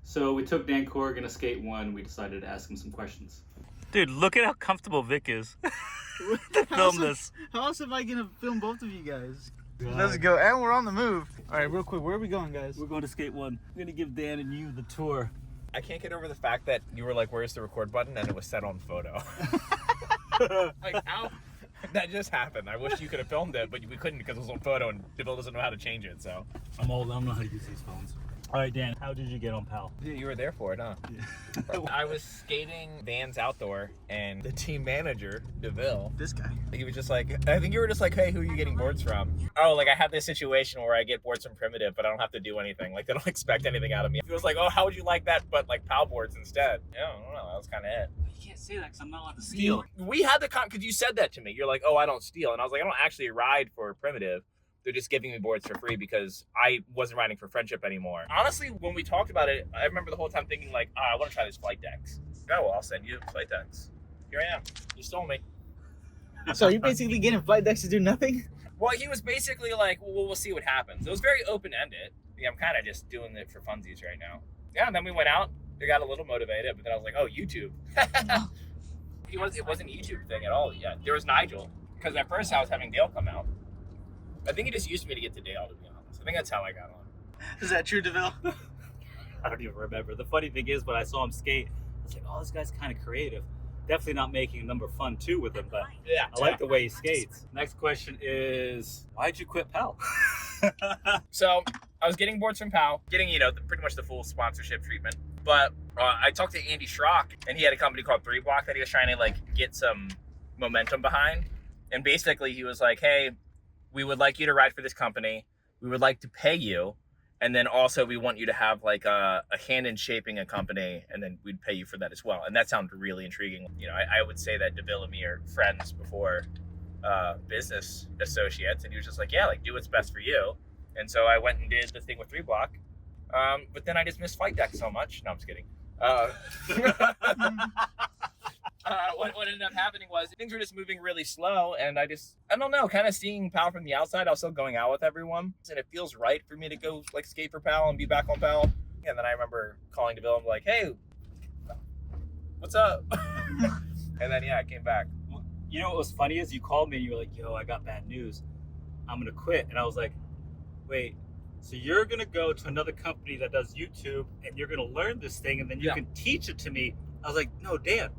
So we took Dan Corrigan to skate one. We decided to ask him some questions. Dude, look at how comfortable Vic is to film this. How else am I gonna film both of you guys? Let's go, and we're on the move. All right, real quick, where are we going, guys? We're going to skate one. We're gonna give Dan and you the tour. I can't get over the fact that you were like, "Where's the record button?" and it was set on photo. Like, how? That just happened. I wish you could have filmed it, but we couldn't because it was on photo, and Deville doesn't know how to change it. So I'm old. I don't know how to use these phones. All right, Dan. How did you get on Powell? you were there for it, huh? Yeah. I was skating Dan's outdoor, and the team manager, Deville, This guy. he was just like, I think you were just like, "Hey, who are you getting boards from?" Oh, like I have this situation where I get boards from Primitive, but I don't have to do anything. Like they don't expect anything out of me. He was like, "Oh, how would you like that? But like Powell boards instead." Yeah, I don't know. That was kind of it. You can't say that because I'm not allowed to steal. We had the because you said that to me. You're like, "Oh, I don't steal," and I was like, "I don't actually ride for Primitive. They're just giving me boards for free because I wasn't riding for Friendship anymore." Honestly, when we talked about it, I remember the whole time thinking like, I want to try these flight decks. Oh, well, I'll send you flight decks. Here I am. You stole me. So you're basically getting flight decks to do nothing? Well, he was basically like, well, we'll see what happens. It was very open-ended. Yeah, I'm kind of just doing it for funsies right now. Yeah, and then we went out. We got a little motivated, but then I was like, oh, YouTube. It wasn't a YouTube thing at all yet. There was Nigel, because at first I was having Dale come out. I think he just used me to get to Dale, to be honest. I think that's how I got on. Is that true, Deville? I don't even remember. The funny thing is, when I saw him skate, I was like, oh, this guy's kind of creative. Definitely not making a number fun too with him, but Yeah. I like the way he skates. Next question is, why'd you quit Powell? So I was getting boards from Powell, getting, pretty much the full sponsorship treatment. But I talked to Andy Schrock, and he had a company called 3 Block that he was trying to get some momentum behind. And basically he was like, hey, we would like you to ride for this company. We would like to pay you. And then also we want you to have a hand in shaping a company, and then we'd pay you for that as well. And that sounded really intriguing. I would say that Deville and me are friends before business associates. And he was just like, yeah, do what's best for you. And so I went and did the thing with 3 Block. But then I just missed flight deck so much. No, I'm just kidding. What ended up happening was things were just moving really slow, and I don't know, kind of seeing Powell from the outside. I was still going out with everyone, and it feels right for me to go skate for Powell and be back on Powell. And then I remember calling Deville and like, hey, what's up? And then I came back. You know what was funny is you called me and you were like, yo, I got bad news. I'm gonna quit. And I was like, wait, so you're gonna go to another company that does YouTube and you're gonna learn this thing and then you can teach it to me? I was like, no, Dan,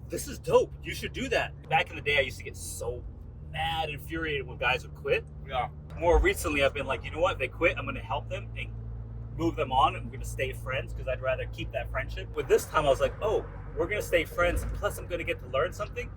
this is dope. You should do that. Back in the day, I used to get so mad, infuriated when guys would quit. Yeah. More recently, I've been like, you know what? If they quit, I'm going to help them and move them on, and we're going to stay friends because I'd rather keep that friendship. With this time, I was like, oh, we're going to stay friends. Plus, I'm going to get to learn something.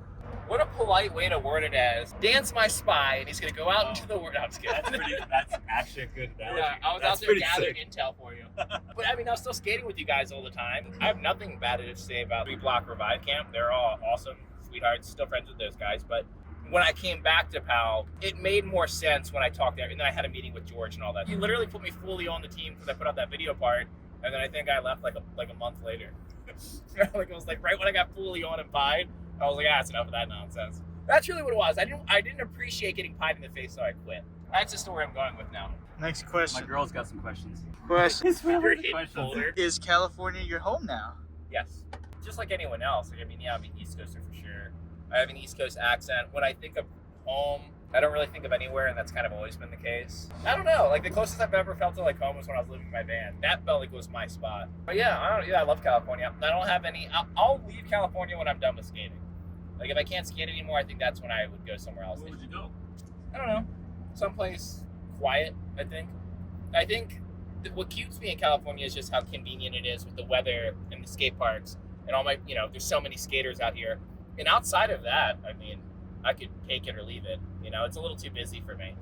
What a polite way to word it as, Dan's my spy, and he's going to go out into the world. No, I'm just kidding. That's actually a good analogy. Yeah, I was out there gathering intel for you. But I was still skating with you guys all the time. I have nothing bad to say about 3 Block Revive Camp. They're all awesome sweethearts, still friends with those guys. But when I came back to Powell, it made more sense when I talked there. And then I had a meeting with George and all that. He literally put me fully on the team because I put out that video part. And then I think I left like a month later. It was right when I got fully on and pied. I was like, that's enough of that nonsense. That's really what it was. I didn't appreciate getting pied in the face, so I quit. That's the story I'm going with now. Next question. My girl's got some questions. Question. Folder. Is California your home now? Yes. Just like anyone else. I'm an East Coaster for sure. I have an East Coast accent. When I think of home, I don't really think of anywhere, and that's kind of always been the case. I don't know. The closest I've ever felt to home was when I was living in my van. That felt was my spot. But I love California. I don't have any. I'll leave California when I'm done with skating. If I can't skate anymore, I think that's when I would go somewhere else. Where would you go? I don't know. Someplace quiet, I think. I think what keeps me in California is just how convenient it is with the weather and the skate parks and all my, there's so many skaters out here. And outside of that, I could take it or leave it. It's a little too busy for me.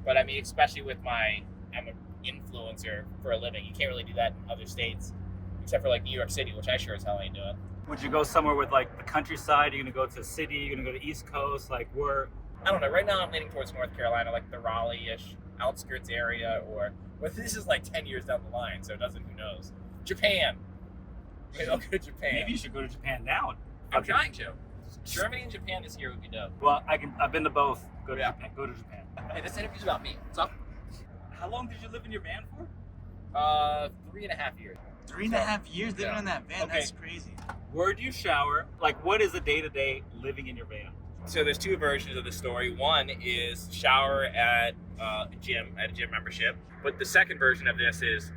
But especially with I'm an influencer for a living. You can't really do that in other states, except for New York City, which I sure as hell ain't doing. Would you go somewhere with the countryside? Are you gonna go to a city? You're gonna go to East Coast? Where? I don't know. Right now I'm leaning towards North Carolina, the Raleigh-ish outskirts area, or this is 10 years down the line, so who knows? Japan. Maybe I'll go to Japan. Maybe you should go to Japan now. I'm trying to. Germany and Japan this year would be dope. Well, I've been to both. Go to Japan. Go to Japan. Hey, this interview's about me. What's up? How long did you live in your van for? 3.5 years. 3.5 years living Yeah. in that van. Okay. That's crazy. Where do you shower? Like, what is the day-to-day living in your van? So there's two versions of the story. One is shower at a gym membership. But the second version of this is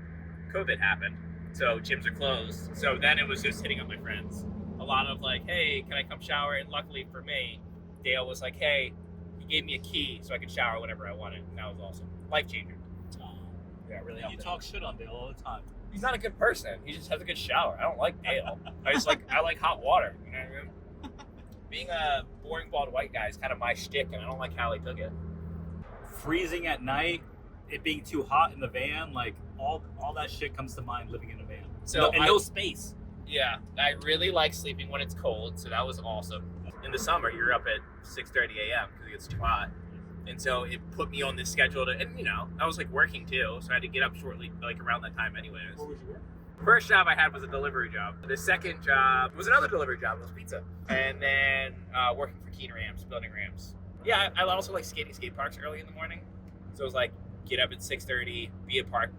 COVID happened. So gyms are closed. So then it was just hitting up my friends. A lot of like, hey, can I come shower? And luckily for me, Dale was like, hey, he gave me a key so I could shower whenever I wanted. And that was awesome. Life changer. Yeah, really helped. You him. talk shit on Dale all the time. He's not a good person. He just has a good shower. I don't like Dale. I like hot water. You know what I mean? Being a boring bald white guy is kind of my shtick, and I don't like how he took it. Freezing at night, it being too hot in the van, like all that shit comes to mind living in a van. So no space. Yeah, I really like sleeping when it's cold, so that was awesome. In the summer, you're up at 6:30 a.m. because it gets too hot. And so it put me on this schedule and I was like working too, so I had to get up shortly, like around that time anyways. Where would you work? First job I had was a delivery job. The second job was another delivery job. It was pizza. And then working for Keen Rams, building ramps. Yeah, I also like skating skate parks early in the morning. So it was like get up at 6:30, be at park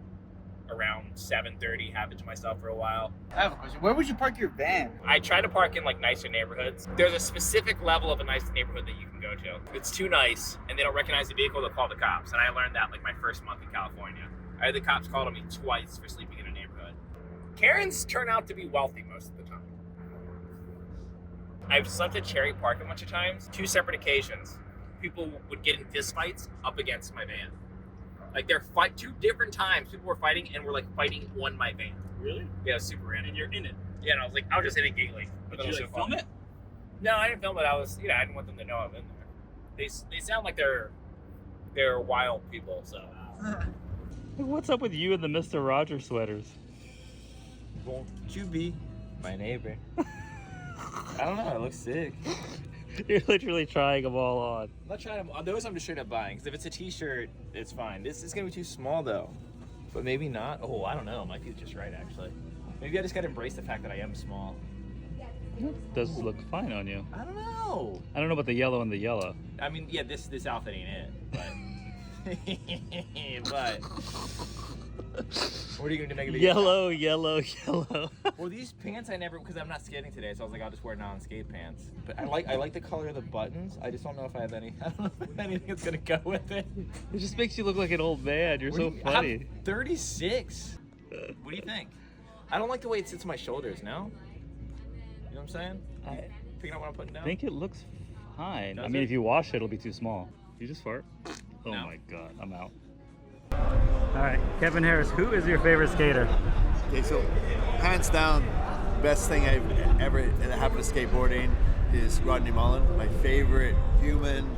around 7:30, have it to myself for a while. I have a question. Where would you park your van? I try to park in like nicer neighborhoods. There's a specific level of a nice neighborhood that you can go to. If it's too nice and they don't recognize the vehicle, they'll call the cops. And I learned that like my first month in California. I had the cops called on me twice for sleeping in a neighborhood. Karens turn out to be wealthy most of the time. I've slept at Cherry Park a bunch of times. 2 separate occasions. People would get in fistfights up against my van. Like they're 2 different times people were fighting and were like fighting on my van. Really? Yeah, it was super random. And you're in it. Yeah, and I was just in it giggling. But you like film it? No, I didn't film it. I didn't want them to know I'm in there. They sound like they're wild people, so. What's up with you and the Mr. Rogers sweaters? Won't you be my neighbor? I don't know. It looks sick. You're literally trying them all on. I'm not trying to. Those I'm just straight up buying. Because if it's a T-shirt, it's fine. This is gonna be too small though. But maybe not. Oh, I don't know. Might be just right actually. Maybe I just gotta embrace the fact that I am small. It does look fine on you. I don't know. I don't know about the yellow and the yellow. I mean, yeah, this outfit ain't it. But what are you gonna do? Make a big Yellow. Well, these pants I never, because I'm not skating today, so I was like, I'll just wear non-skate pants. But I like the color of the buttons. I just don't know if I have any. I don't know if anything that's gonna go with it. It just makes you look like an old man. You're so funny. I'm 36. What do you think? I don't like the way it sits on my shoulders. No. You know what I'm saying? Picking up what I'm putting down. I think it looks fine. Does I mean, it? if you wash it, it'll be too small. You just fart? Oh No. my god, I'm out. All right, Kevin Harris, who is your favorite skater? Okay, so hands down, best thing I've ever happened to skateboarding is Rodney Mullen, my favorite human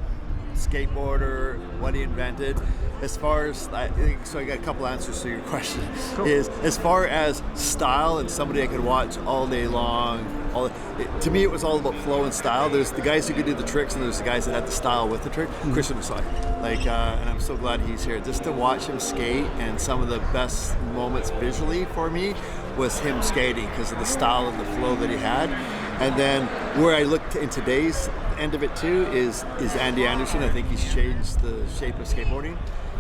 skateboarder, what he invented. As far as, so I got a couple answers to your question, is as far as style and somebody I could watch all day long, to me it was all about flow and style. There's the guys who could do the tricks and there's the guys that had the style with the trick. Christian Masai, and I'm so glad he's here. Just to watch him skate, and some of the best moments visually for me was him skating because of the style and the flow that he had. And then where I looked in today's end of it too is Andy Anderson. I think he's changed the shape of skateboarding.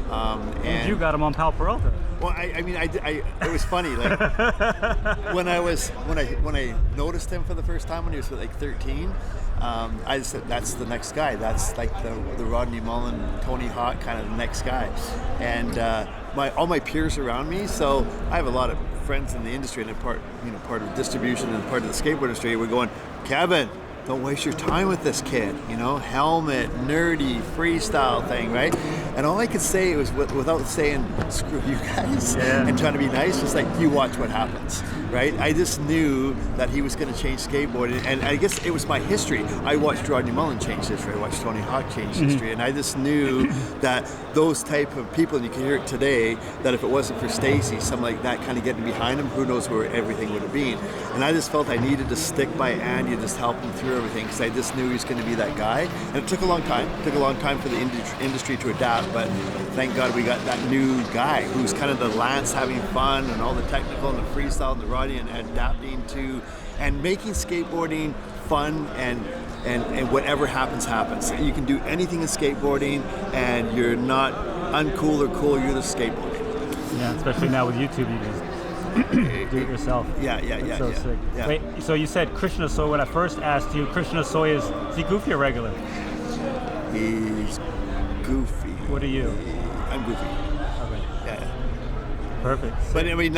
And you got him on Powell Peralta. Well, I mean, it was funny. Like when I noticed him for the first time when he was like 13, I just said, that's the next guy. That's like the Rodney Mullen, Tony Hawk kind of next guy. And all my peers around me. So I have a lot of friends in the industry and part of distribution and part of the skateboard industry. We're going, Kevin, don't waste your time with this kid, helmet, nerdy, freestyle thing, right? And all I could say was, without saying screw you guys and trying to be nice, was like, you watch what happens, right? I just knew that he was going to change skateboarding, and I guess it was my history. I watched Rodney Mullen change history, I watched Tony Hawk change history, and I just knew that those type of people, and you can hear it today, that if it wasn't for Stacy, something like that kind of getting behind him, who knows where everything would have been. And I just felt I needed to stick by Andy and just help him through everything, because I just knew he was going to be that guy. And it took a long time. It took a long time for the industry to adapt, but thank God we got that new guy who's kind of the Lance, having fun and all the technical and the freestyle and the Roddy, and adapting to and making skateboarding fun and whatever happens. You can do anything in skateboarding and you're not uncool or cool, you're just skateboarding. Yeah, especially now with YouTube, you can Do it yourself. Yeah. That's so sick. Yeah. Wait, so you said Krishna Soy. When I first asked you, Krishna Soy is he goofy or regular? He's goofy. What are you? I'm goofy. Okay. Yeah. Perfect. But I mean,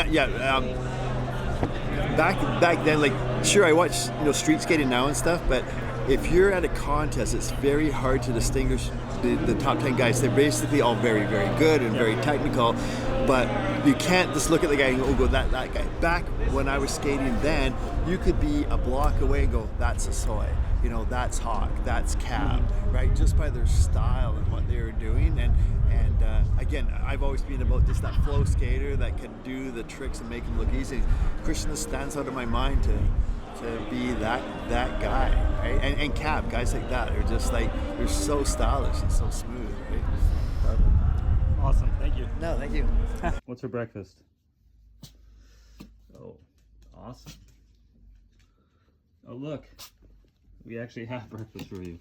back then, like, sure, I watch street skating now and stuff, but if you're at a contest, it's very hard to distinguish the top 10 guys. They're basically all very, very good and very technical, but you can't just look at the guy and go, that guy. Back when I was skating then, you could be a block away and go, that's a Soy, that's Hawk, that's Cab, right? Just by their style and what they were doing. And again, I've always been about just that flow skater that can do the tricks and make them look easy. Krishna stands out of my mind to be that guy, right? And Cab, guys like that are just like, they're so stylish and so smooth, right? Awesome. Thank you. No, thank you. What's for breakfast? Oh, awesome. Oh, look. We actually have breakfast for you.